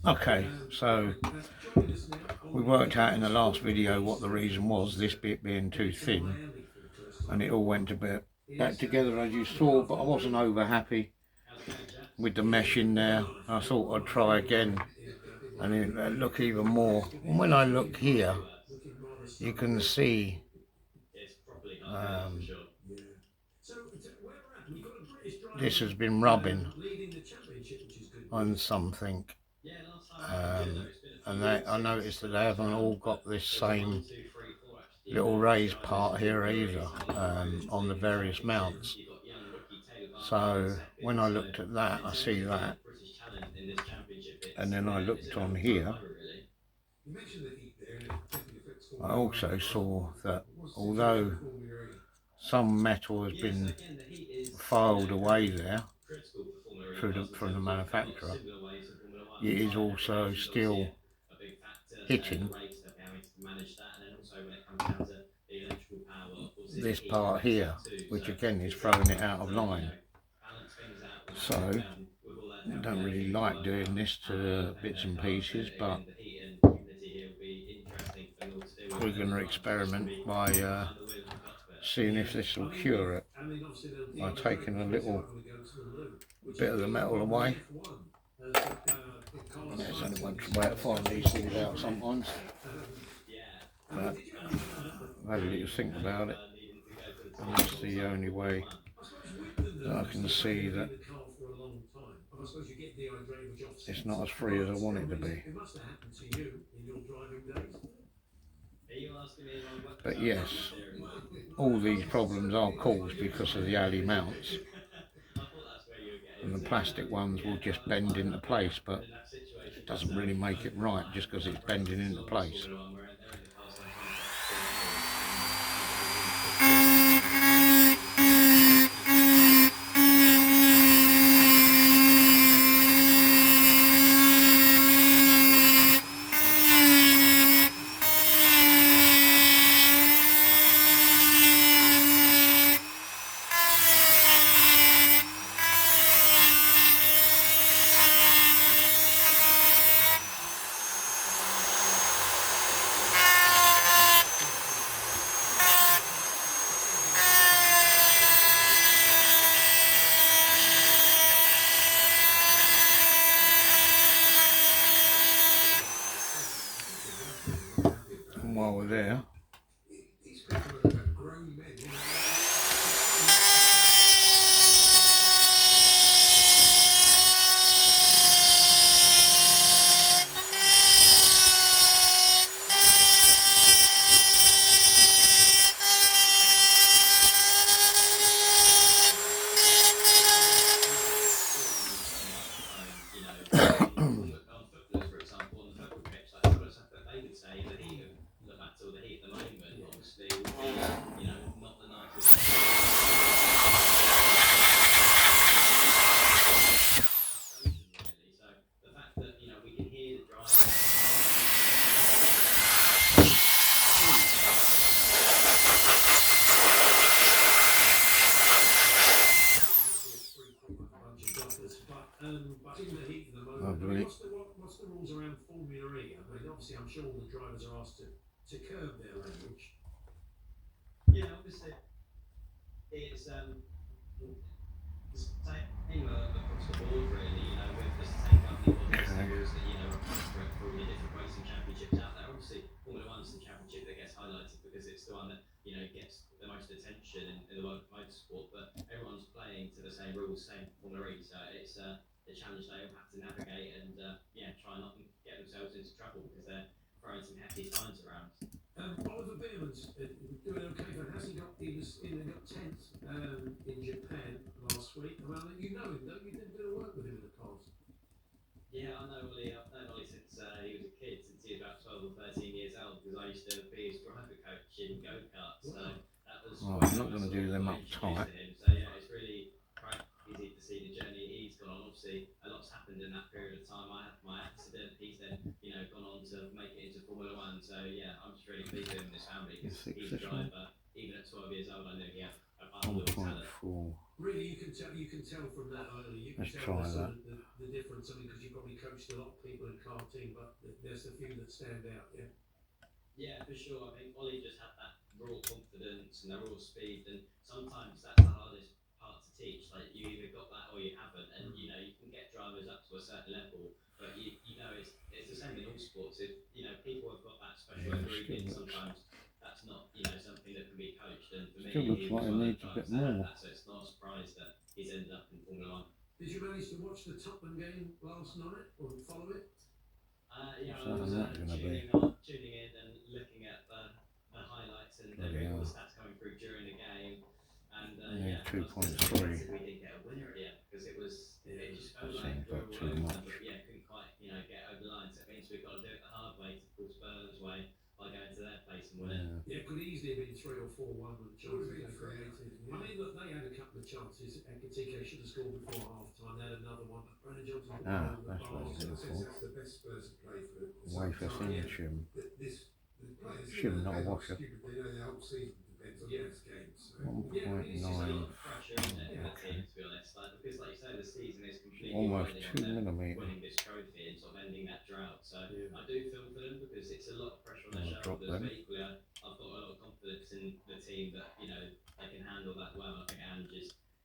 Okay, so we worked out in the last video what the reason was, this bit being too thin, and it all went a bit back together as you saw, but I wasn't over happy with the mesh in there. I thought I'd try again and it look even more. And when I look here, you can see this has been rubbing on something, and I noticed that they haven't all got this same little raised part here either, on the various mounts. So when I looked at that, I see that, and then I looked on here, I also saw that although some metal has been filed away there from the manufacturer, it is also still hitting this part here, which again is throwing it out of line. So I don't really like doing this to bits and pieces, but we're going to experiment by seeing if this will cure it by taking a little bit of the metal away. There's only one way to find these things out sometimes, but I've had a little think about it, and that's the only way that I can see that it's not as free as I want it to be. But yes, all these problems are caused because of the alley mounts, and the plastic ones will just bend into place, but it doesn't really make it right just because it's bending into place. And while we're there, lovely. What's the rules around Formula E? I mean, obviously, I'm sure all the drivers are asked to curb their language. Yeah, obviously, it's the same across the board, really. You know, with the same company bodies and rules that are for all the different racing championships out there. Obviously, Formula One's the championship that gets highlighted because it's the one that gets the most attention in the world of motorsport. But everyone's playing to the same rules, same Formula E. So it's the challenge they all have to navigate and try not to get themselves into trouble because they're throwing some hefty fines around. Oliver Bearman's doing okay, but has he got? He got 10th in Japan last week. Well, you know him, don't you? Did a bit of work with him in the past. Yeah, I know Ollie. I've known Ollie since he was a kid, since he was about 12 or 13 years old, because I used to be his driver coach in go-karts. So that was. Oh, I'm not going to do them up tight. So yeah, it's really easy to see the journey he's gone on. Obviously, a lot's happened in that period of time. I had my accident. He's then, gone on to make it into Formula One. So yeah, I'm just really pleased with him and his family because he's a driver. Even at 12 years old, I knew he had a bundle of talent. Really, you can can tell from that early. You can Let's tell try the, that. the difference. I mean, because you probably coached a lot of people in car team, but there's a few that stand out. Yeah. Yeah, for sure. I think Ollie just had that raw confidence and the raw speed, and sometimes that's the hardest part to teach. Like you either got that or you haven't, and you know you can get drivers up to a certain level, but you know it's the same in all sports. If you know people have got that special Yeah, ingredient, still looks- sometimes that's not something that can be coached. And for Still me, looks he like was it one of needs the a bit drivers that had more. that, so it's not a surprise that he's ended up in Formula One. Did you manage to watch the Tottenham game last night or follow it? Yeah, What's I was that gonna be? tuning in and looking at the highlights and Bloody all the hell. stats coming through during the game. And Yeah, I was 2.3. disappointed we didn't get a winner at the end because it just felt That like seems we like were too all over much. them, but couldn't quite get over the line. So it means we've got to do it the hard way, typical Spurs way, by going to their place and winning. Yeah. Yeah, it could easily have been 3 or 4-1 with the chances they created. I mean, look, they had a couple of chances. Ekitike should have scored before half time. They had another one, but Brennan Johnson put Ah, the that's bar. what it's So for. that's the best Spurs to play for. Wafer thin shim. Shim, not a washer. They know the whole season depends on the next game. So. 1.9. Pressure in the team, to be honest. Because, like you say, the season is completely Almost riding on 2 them millimetre. winning this trophy and sort of ending that drought. So I do feel for them because it's a lot of pressure on I'll their drop shoulders. them. But equally, I've got a lot of confidence in the team that they can handle that well. I think Ange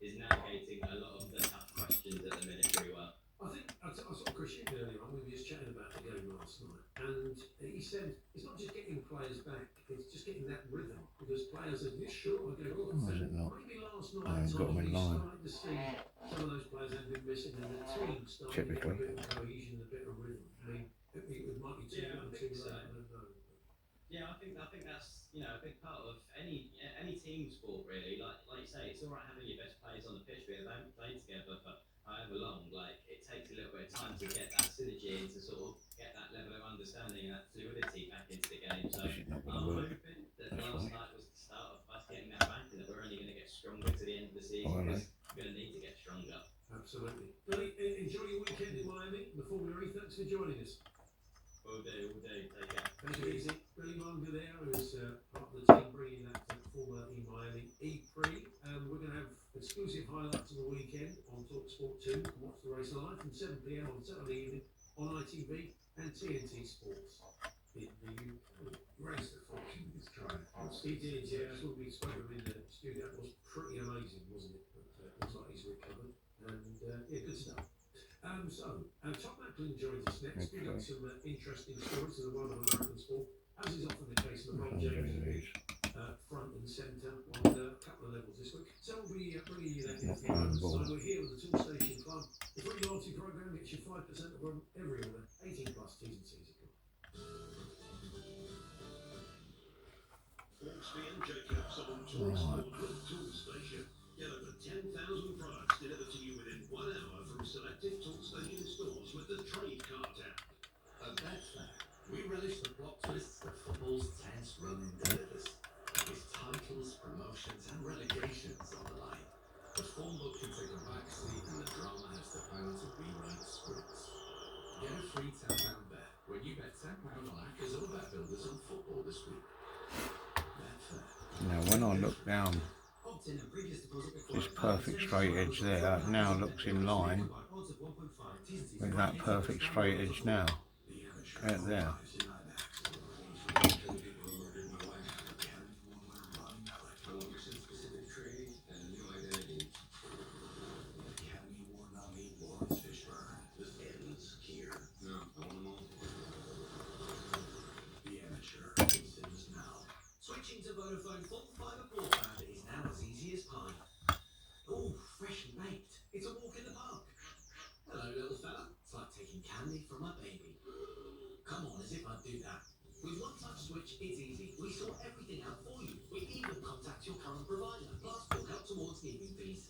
is navigating a lot of the tough questions at the minute pretty well. I saw Chris Hume earlier on. We were just chatting about the game last night, and he said it's not just getting players back; it's just getting that rhythm. Because players are sure. I go, Oh, is it not? maybe last I night haven't got them in we line. started to see some of those players that have been missing, and the team starting to get Typically. a bit of cohesion, a bit of rhythm. I mean, it might be too Yeah, I little, think too so. late. I don't know. Yeah, I think that's a big part of any team sport really. Like you say, it's all right having your best players on the pitch, but if they haven't played together for however long, like it takes a little bit of time to get that synergy and to sort of get that level of understanding and that fluidity back into the game. So This is not going I'm to work. hoping that That's last right. night was the start of us getting that back, and that we're only going to get stronger to the end of the season. Oh, Because we're going to need to get stronger. Absolutely. Billy, enjoy your weekend in Miami. The Formula E. Thanks for joining us. All day. Take care. Thank you, easy. Billy Munger there, who's part of the team bringing that to Formula E Miami E3. We're going to have exclusive highlights of the weekend on TalkSport 2 and watch the race live from 7 p.m. on Saturday evening on ITV and TNT Sports. The race that Fortune is trying. He did, yeah. That's what we spoke of in the studio. That was pretty amazing, wasn't it? But looks like he's recovered. And good stuff. Tom Macklin joins us next. We've got some interesting stories in the world of American sport, as is often the case. LeBron James will be front and centre on a couple of levels this week. So we'll be bringing you that in a few moments. So we're here with the Tool Station Club. The free loyalty program gets you 5% of every order. 18 plus T's and C's. Hawksby and Jacobs on TalkSport with Tool Station. Get over 10,000 products delivered to you within 1 hour from selected Toolstation stores with the Trade Card app. At Betfair, we relish the plot twists that football's tense running delivers, with titles, promotions and relegations on the line. But form book can take a backseat and the drama has the power to rewrite scripts. Get a free £10 bet when you bet £10 on Accas or Bet Builders on football this week. Betfair. Now when I look down this perfect straight edge there, now looks in line with that perfect straight edge now. Right there. Switching to Vodafone full fibre broadband is now as easy as pie. Oh, fresh baked. It's a walk in the park. Hello, little fella. It's like taking candy from a baby. Come on, as if I'd do that. With One Touch Switch, it's easy. We sort everything out for you. We even contact your current provider. Plus, we'll help towards moving fees.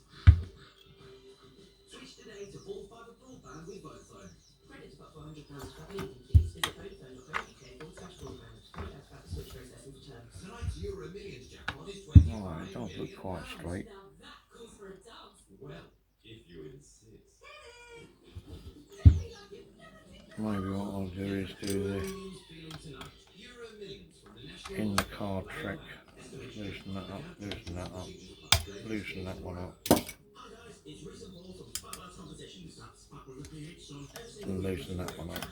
Switch today to full fibre broadband with Vodafone. Credits up to £100 for anything, please. Visit vodafone.co.uk/broadband. Find out about the switch process and terms. Tonight's Euro Millions jackpot is Oh, 25 it does look million quite pounds. straight. Now that calls for a dance. Well, if you insist. Maybe what I'll do is do the Euro Millions from the National in the card trick. Loosen that up, loosen that up, loosen that one up. Hi guys, it's And loosen that one up.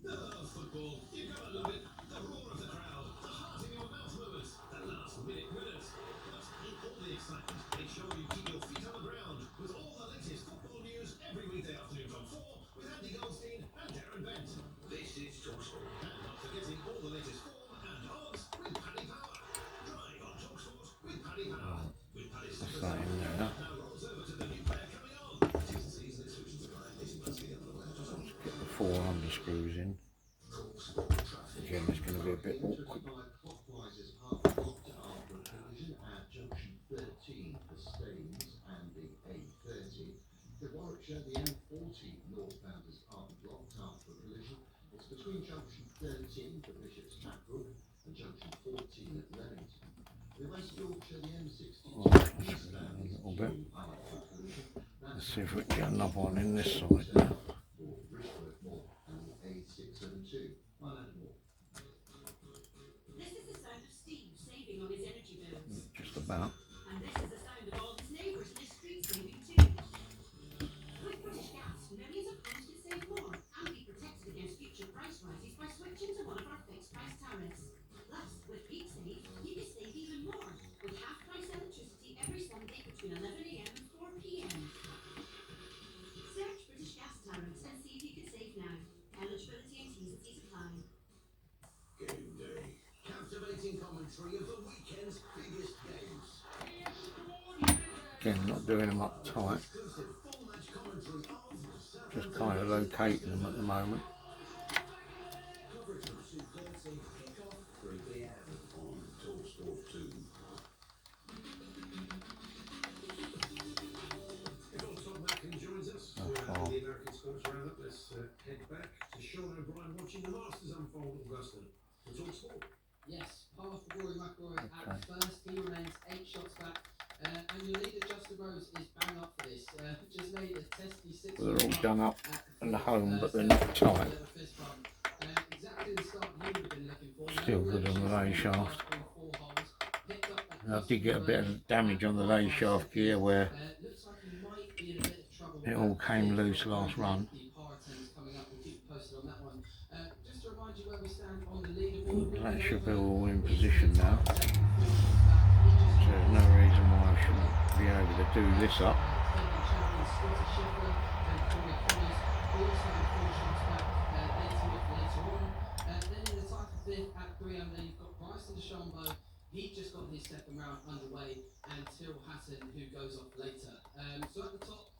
Football, you gotta love it. The roar of the crowd, the heart in your mouth moments, the last-minute winners. But in all the excitement, make sure you keep your feet on the ground with all the latest football news every weekday afternoon from 4 with Andy Goldstein and Darren Bent. This is TalkSport. And not forgetting all the latest form and odds with Paddy Power. Drive on TalkSport with Paddy Power. With Paddy's That's that in there, huh? now rolls over to the new player coming on. Season exclusions apply. 18 months to get on the web. Get the 4 underscrews in. Again, it's going to be a bit awkward. Clockwise half blocked after a collision at junction 13 for Staines and the A30. The Warwickshire, the M40 northbound is half blocked after a collision. It's between junction 13 for Bishop's Tackbrook and junction 14 at Leamington. The West Yorkshire, the M62 eastbound is A little bit. after a collision. Let's see if we can get another one in this side now. For Bridgeworth Moor and the A672. This is the sound of Steve saving on his energy bills. Just about. And this is the sound of all his neighbours in the street saving too. With British Gas, millions of homes can save more and be protected against future price rises by switching to one of our fixed price tariffs. Plus, with Peak Save, you can save even more with half price electricity every Sunday between 11 AM and 4 PM. Search British Gas tariffs and see if you can save now. Eligibility and T's and C's apply. Game day. Captivating commentary of the weekend's biggest games. Again, not doing them up tight. Exclusive full match commentary of Just kind of locating them at the moment. coverage of 2:30 kick-off 3 PM on TalkSport 2. Before Tom Mackin joins us, Oh, we're oh. the American Sports Roundup. Let's head back to Sean O'Brien watching the Masters unfold at Augusta for TalkSport. Yes, par for Rory McIlroy Okay. at first. He remains 8 shots back. And your leader, Justin Rose, is bang up for this. Just made a testy 6. They're all done up at in the home, but they're second not tight. level fist bump. Exactly the start you would have been looking for. Still good on the lay shaft. And I did get a bit of damage on the lay shaft gear where Looks like he might be in a bit of trouble. it all came loose last run. The par attempts coming up. We'll keep you posted on that one. Just to remind you where we stand on the leaderboard. That should be all in position now. So there's no reason why I shouldn't be able to do this up. He just got his second round underway, and Till Hatton, who goes off later. So at the top,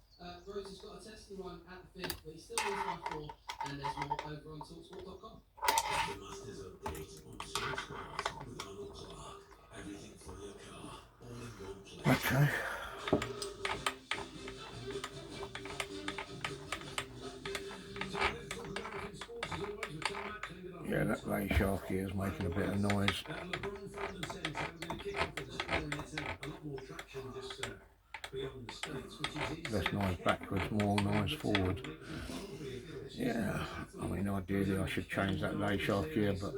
Rose has got a testing one at the fifth, but he still is by 4, and there's more over on TalkSport.com. The Masters update on TalkSport with Arnold Clark. Everything for your car, all in one place. Okay. Yeah, that lay shaft gear is making a bit of noise. Less noise backwards, more noise forward. Yeah, I mean ideally I should change that lay shaft gear, but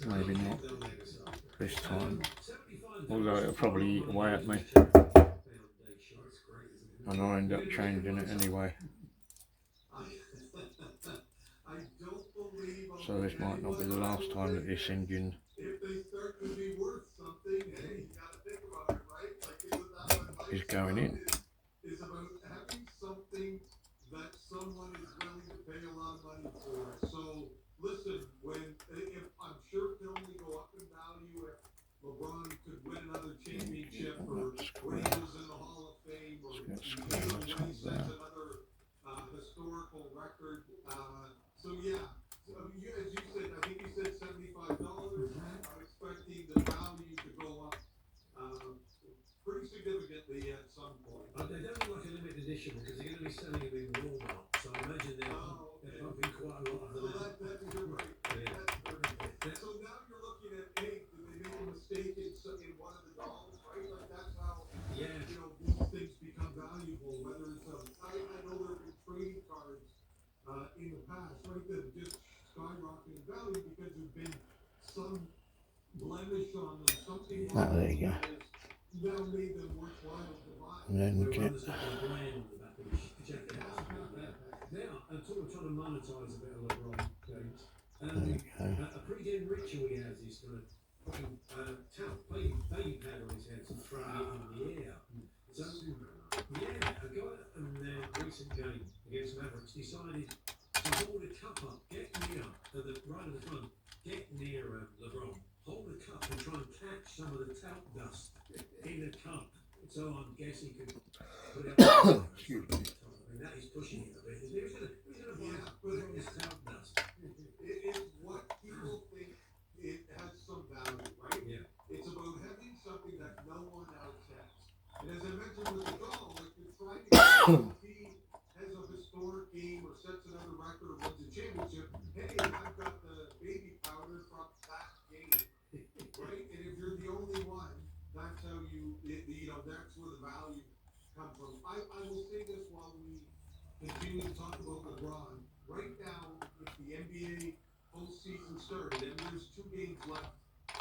maybe not this time. Although it'll probably eat away at me. And I'll end up changing it anyway. So this might not be the last time that this engine If they start to be worth something, hey, you gotta think about it, right? Like it was that one is going in. is about having something that someone is willing to pay a lot of money for. So listen, if I'm sure it can only go up in value if LeBron could win another championship or when he was in the Hall of Fame or Let's get screwed on top there. yeah. So you, as you said, I think you said $75. I'm expecting the value to go up pretty significantly at some point. But they don't look like a limited edition because they're going to be selling them in Walmart. So I imagine they're pumping quite a lot of them. You're right. Yeah. So now you're looking at, hey, did they make a mistake in one of the dolls, right? Like that's how Yeah. you know these things become valuable. Whether it's I know there have been trading cards in the past, right, that have just skyrocketed in value because there's been some blemish on them, something Oh, there you go. that has now made them worthwhile to buy. And then We're get, on the second brand of that, which check it out. Now, I'm trying to monetize a bit of LeBron games. there you go. A pre-game ritual he has is kind of putting baby powder on his head and throwing it in the air. So, yeah, a guy in their recent game against Mavericks decided to hold a cup up, get near, right at the front, get near LeBron, hold the cup and try and catch some of the talc dust in the cup. So I'm guessing he could put it up. Excuse me. I mean, that is pushing it a bit. Who's going to buy all this talc dust? It is what people think it has some value, right? Yeah. It's about having something that no one else has. And as I mentioned with the doll, like you're trying to get a team has a historic game or sets another record or wins a championship. Hey, I've got the baby powder from that game, right? And if you're the only one, that's how that's where the value comes from. I will say this while we continue to talk about LeBron. Right now, if the NBA postseason started and there's 2 games left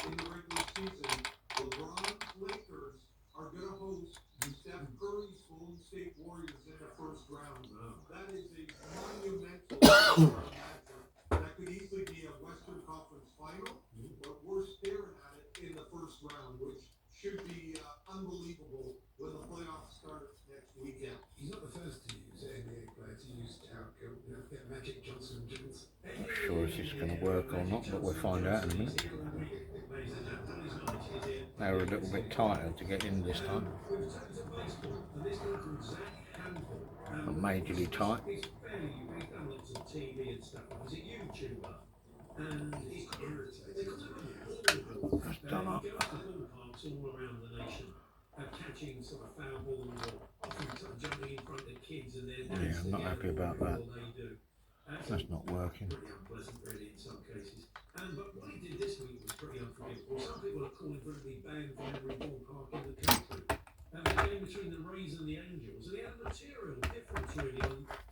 in the regular season, LeBron's Lakers are going to host Steph Curry's Golden State Warriors in the first round. That is a monumental matchup. That could easily be a Western Conference final, but we're staring at it in the first round, which should be unbelievable when the playoffs start next weekend. He's not the first to use NBA player to use talc. Get Magic Johnson. Not sure if it's going to work or not, but we'll find out in a minute. They were a little bit tighter to get in this time. Not majorly tight. He's done lots of TV and stuff. He's a YouTuber. And he's quite irritated. That's done up. He goes to ballparks all around the nation, catching sort of foul balls or often sort of jumping in front of kids and then Yeah, I'm not happy about that. They do. That's not working. Pretty unpleasant, really, in some cases. But what he did this week was pretty unforgivable. Some people are calling for him to be banned from every ballpark in the country. The game between the Rays and the Angels, and he had material difference really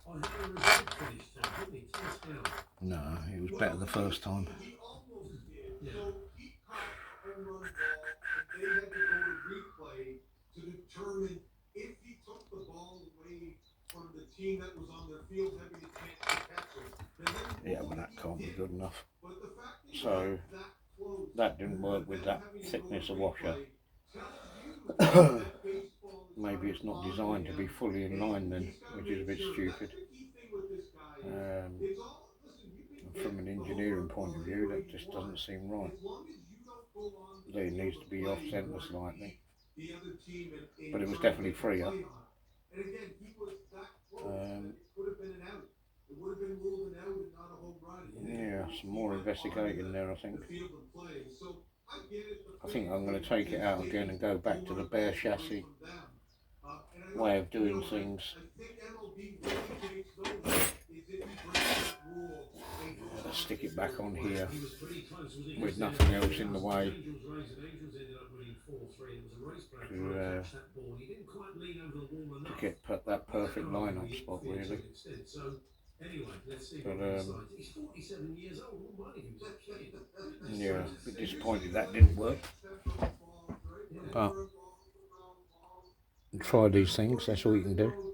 on how the result finished. Didn't he? Tell us how. No, it was better the first time. He almost did. Yeah. So he caught a home run ball, and they had to go to replay to determine if he took the ball away from the team that was on their field having a chance to catch it. Yeah, but that can't be good enough. But the fact that So that close, that didn't work with that thickness of washer. Maybe it's not designed to be fully in line then, which is a bit stupid. From an engineering point of view, that just doesn't seem right. There needs to be off centre slightly, but it was definitely freer. Yeah, some more investigating there, I think. I think I'm going to take it out again and go back to the bare chassis way of doing things. Stick it back on here with nothing else in the way to get that perfect line-up spot, really. But yeah, a bit disappointed that didn't work. But try these things, that's all you can do.